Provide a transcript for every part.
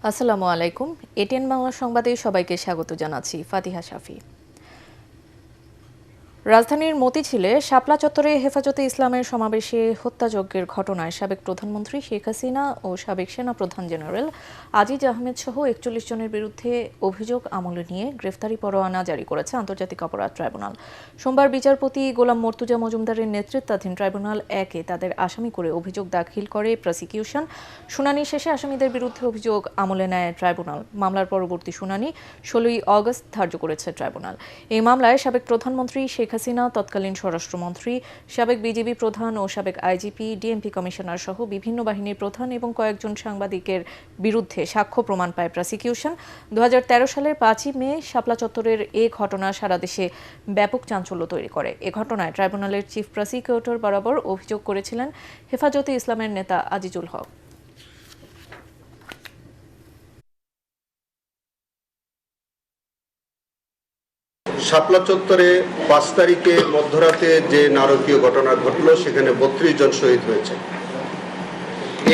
আসসালামু আলাইকুম। এটিএন বাংলা সংবাদে সবাইকে স্বাগত জানাচ্ছি। ফাতিহা শাফি। রাজধানীর মতিঝিলে শাপলা চত্বরে হেফাজতে ইসলামের সমাবেশে হত্যাযজ্ঞের ঘটনায় সাবেক প্রধানমন্ত্রী শেখ হাসিনা ও সাবেক সেনাপ্রধান জেনারেল আজিজ আহমেদ সহ ৪১ জনের বিরুদ্ধে অভিযোগ আমলে নিয়ে গ্রেফতারি পরোয়ানা জারি করেছে আন্তর্জাতিক অপরাধ ট্রাইব্যুনাল। সোমবার বিচারপতি গোলাম মর্তুজা মজুমদারের নেতৃত্বাধীন ট্রাইব্যুনাল ১-এ তাদের আসামি করে অভিযোগ দাখিল করে প্রসিকিউশন। শুনানি শেষে আসামিদের বিরুদ্ধে অভিযোগ আমলে নেয় ট্রাইব্যুনাল। মামলার পরবর্তী শুনানি ১৬ই অগস্ট ধার্য করেছে ট্রাইব্যুনাল। এই মামলায় সাবেক প্রধানমন্ত্রী শেখ হাসিনা, তৎকালীন স্বরাষ্ট্রমন্ত্রী, সাবেক বিজিবি প্রধান ও সাবেক আইজিপি, ডিএমপি কমিশনার সহ বিভিন্ন বাহিনীর প্রধান এবং কয়েকজন সাংবাদিকের বিরুদ্ধে সাক্ষ্য প্রমাণ পায় প্রসিকিউশন। ২০১৩ সালের ৫ই মে শাপলা চত্বরের এ ঘটনা সারা দেশে ব্যাপক চাঞ্চল্য তৈরি করে। এ ঘটনায় ট্রাইব্যুনালের চিফ প্রসিকিউটর বরাবর অভিযোগ করেছিলেন হেফাজতে ইসলামের নেতা আজিজুল হক। শাপলা চত্বরে ৫ তারিখে মধ্যরাতে যে নারকীয় ঘটনা ঘটল, সেখানে ৩২ জন শহীদ হয়েছে।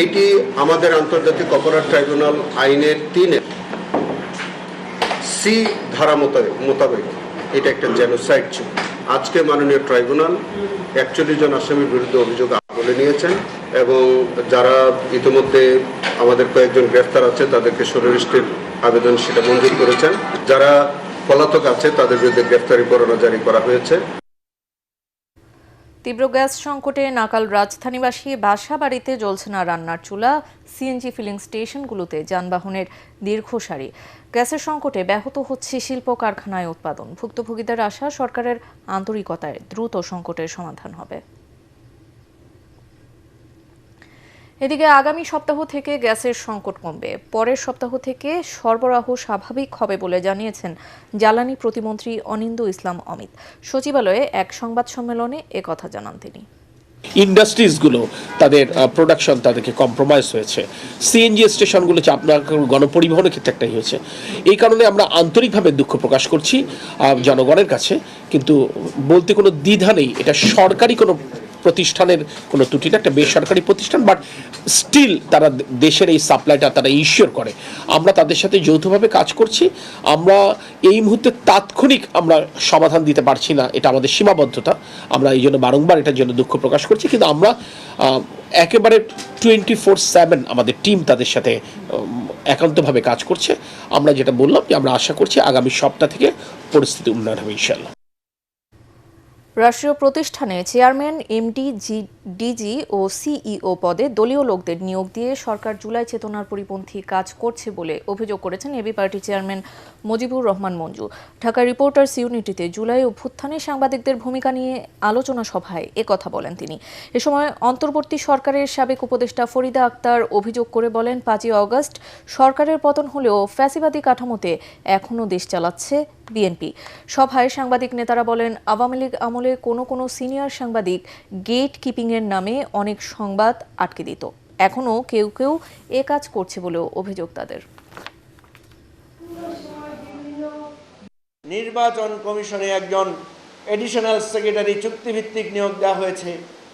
এইটি আমাদের আন্তর্জাতিক অপরাধ ট্রাইব্যুনাল আইনের ৩-এর সি ধারা মোতাবেক এটা একটা জেনোসাইড ছিল। আজকে মাননীয় ট্রাইব্যুনাল ৪১ জন আসামির বিরুদ্ধে অভিযোগ আমলে নিয়েছেন এবং যারা ইতিমধ্যে আমাদের কয়েকজন গ্রেফতার আছে তাদেরকে শরীরস্থির আবেদন সেটা মঞ্জুর করেছেন। যারা পলাতক আছে তাদের বিরুদ্ধে গ্রেফতারি পরোয়ানা জারি করা হয়েছে। তীব্র গ্যাস সংকটে নাকাল রাজধানীবাসী বাসা বাড়িতে জ্বলছে না রান্নার চুলা, সিএনজি ফিলিং স্টেশনগুলোতে যানবাহনের দীর্ঘ সারি। গ্যাসের সংকটে ব্যাহত হচ্ছে শিল্প কারখানায় উৎপাদন। ভুক্তভোগীদের আশা সরকারের আন্তরিকতায় দ্রুত সংকটের সমাধান হবে। এদিকে আগামী সপ্তাহ থেকে গ্যাসের সংকট কমবে। পরের সপ্তাহ থেকে সরবরাহ স্বাভাবিক হবে বলে জানিয়েছেন জ্বালানি প্রতিমন্ত্রী অনিন্দ্য ইসলাম অমিত। সচিবালয়ে এক সংবাদ সম্মেলনে একথা জানান তিনি। ইন্ডাস্ট্রিজগুলো তাদের প্রোডাকশন তাদেরকে কম্প্রোমাইজ হয়েছে। সিএনজি স্টেশনগুলো আপনার গণপরিবহনের ক্ষেত্রে একটাই হয়েছে। এই কারণে আমরা আন্তরিকভাবে দুঃখ প্রকাশ করছি জনগণের কাছে, কিন্তু বলতে কোনো দ্বিধা নেই এটা সরকারি কোনো প্রতিষ্ঠানের কোনো ত্রুটি না, একটা বেসরকারি প্রতিষ্ঠান, বাট স্টিল তারা দেশের এই সাপ্লাইটা তারা ইনশিওর করে। আমরা তাদের সাথে যৌথভাবে কাজ করছি। আমরা এই মুহূর্তে তাৎক্ষণিক আমরা সমাধান দিতে পারছি না, এটা আমাদের সীমাবদ্ধতা। আমরা এই জন্য বারংবার এটার জন্য দুঃখ প্রকাশ করছি, কিন্তু আমরা একেবারে 24/7 আমাদের টিম তাদের সাথে একান্তভাবে কাজ করছে। আমরা যেটা বললাম যে আমরা আশা করছি আগামী সপ্তাহ থেকে পরিস্থিতি উন্নয়ন হবে ইনশাআল্লাহ। রাষ্ট্রীয় প্রতিষ্ঠানে চেয়ারম্যান, এমডি, ডিজি ও সিইও পদে দলীয় লোকদের নিয়োগ দিয়ে সরকার জুলাই চেতনার পরিপন্থী কাজ করছে বলে অভিযোগ করেছেন AB party chairman Mujibur Rahman Manju. Dhaka reporters unity জুলাই অভ্যুত্থানে সাংবাদিকদের ভূমিকা নিয়ে আলোচনা সভায় একথা বলেন তিনি। এ সময় অন্তর্বর্তী সরকারের সাবেক উপদেষ্টা ফরিদা আক্তার অভিযোগ করে বলেন, ৫ই অগস্ট সরকারের পতন হলেও ফ্যাসিবাদী কাঠামোতে এখনও দেশ চালাচ্ছে বিএনপি। সভায় সাংবাদিক নেতারা বলেন, আওয়ামী লীগ আমলে কোনো সিনিয়র সাংবাদিক গেট কিপিং এর নামে অনেক সংবাদ আটকে দিত। এখনো কেউ কেউ এ কাজ করছে বলেও অভিযোগ তাদের। নির্বাচন কমিশনে একজন এডিশনাল সেক্রেটারি চুক্তিভিত্তিক নিয়োগ দেওয়া হয়েছে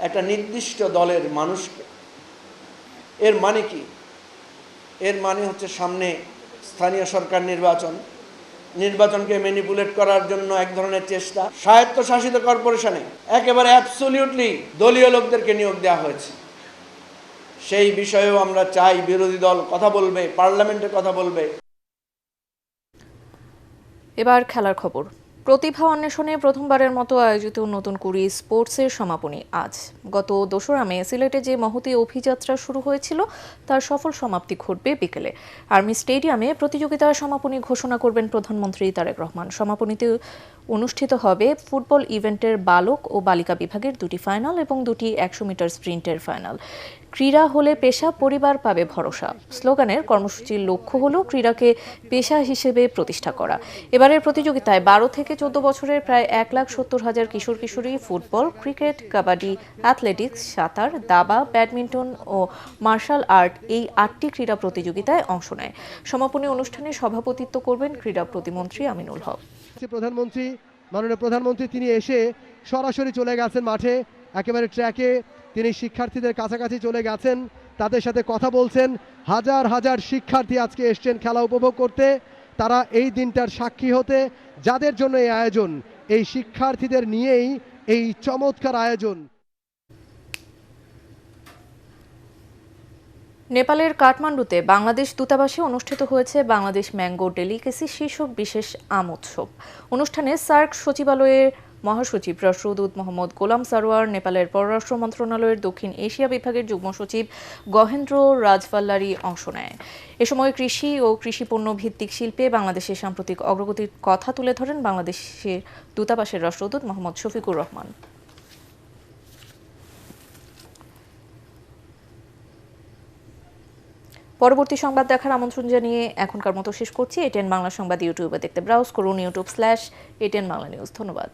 একটা নির্দিষ্ট দলের মানুষকে। এর মানে কি? এর মানে হচ্ছে সামনে স্থানীয় সরকার নির্বাচনকে ম্যানিপুলেট করার জন্য এক ধরনের চেষ্টা। স্বায়ত্তশাসিত কর্পোরেশনে একেবারে অ্যাবসলিউটলি দলীয় লোকদেরকে নিয়োগ দেওয়া হয়েছে। সেই বিষয়েও আমরা চাই বিরোধী দল কথা বলবে, পার্লামেন্টে কথা বলবে। এবার খেলার খবর। প্রতিভা অন্বেষণে প্রথমবারের মতো আয়োজিত নতুন কুড়ি স্পোর্টসের সমাপনী আজ। গত ২রা মে সিলেটে যে মহতী অভিযাত্রা শুরু হয়েছিল তার সফল সমাপ্তি ঘটবে বিকেলে। আর্মি স্টেডিয়ামে প্রতিযোগিতার সমাপনী ঘোষণা করবেন প্রধানমন্ত্রী তারেক রহমান। সমাপনীতে অনুষ্ঠিত হবে ফুটবল ইভেন্টের বালক ও বালিকা বিভাগের 2টি ফাইনাল এবং 2টি 100 মিটার স্প্রিন্টের ফাইনাল। ক্রীড়া হলে পেশা, পরিবার পাবে ভরসা স্লোগানের কর্মসূচির লক্ষ্য হল ক্রীড়াকে পেশা হিসেবে প্রতিষ্ঠা করা। এবারের প্রতিযোগিতায় 12 থেকে 14 বছরের প্রায় 1,70,000 কিশোর কিশোরী ফুটবল, ক্রিকেট, কাবাডি, অ্যাথলেটিক্স, সাঁতার, দাবা, ব্যাডমিন্টন ও মার্শাল আর্ট এই 8টি ক্রীড়া প্রতিযোগিতায় অংশ নেয়। সমাপনী অনুষ্ঠানে সভাপতিত্ব করবেন ক্রীড়া প্রতিমন্ত্রী আমিনুল হক। মাননীয় প্রধানমন্ত্রী তিনি এসে সরাসরি চলে গেছেন মাঠে, একেবারে ট্র্যাকে তিনি শিক্ষার্থীদের কাছাকাছি চলে গেছেন তাদের সাথে কথা বলছেন। হাজার হাজার শিক্ষার্থী আজকে এসছেন খেলা উপভোগ করতে, তারা এই দিনটার সাক্ষী হতে। যাদের জন্য এই আয়োজন, এই শিক্ষার্থীদের নিয়েই এই চমৎকার আয়োজন। নেপালের কাঠমান্ডুতে বাংলাদেশ দূতাবাসে অনুষ্ঠিত হয়েছে বাংলাদেশ ম্যাঙ্গো ডেলিকেসি শীর্ষক বিশেষ আম উৎসব। অনুষ্ঠানে সার্ক সচিবালয়ের মহাসচিব রাষ্ট্রদূত মোহাম্মদ গোলাম সারোয়ার, নেপালের পররাষ্ট্র মন্ত্রণালয়ের দক্ষিণ এশিয়া বিভাগের যুগ্ম সচিব গহেন্দ্র রাজভাল্লারি অংশ নেয়। এ সময় কৃষি ও কৃষিপণ্য ভিত্তিক শিল্পে বাংলাদেশের সাম্প্রতিক অগ্রগতির কথা তুলে ধরেন বাংলাদেশের দূতাবাসের রাষ্ট্রদূত মোহাম্মদ শফিকুর রহমান। পরবর্তী সংবাদ দেখার আমন্ত্রণ জানিয়ে এখনকার মতো শেষ করছি। এটিএন বাংলা সংবাদ ইউটিউবে দেখতে ব্রাউজ করুন youtube/ATN বাংলা নিউজ। ধন্যবাদ।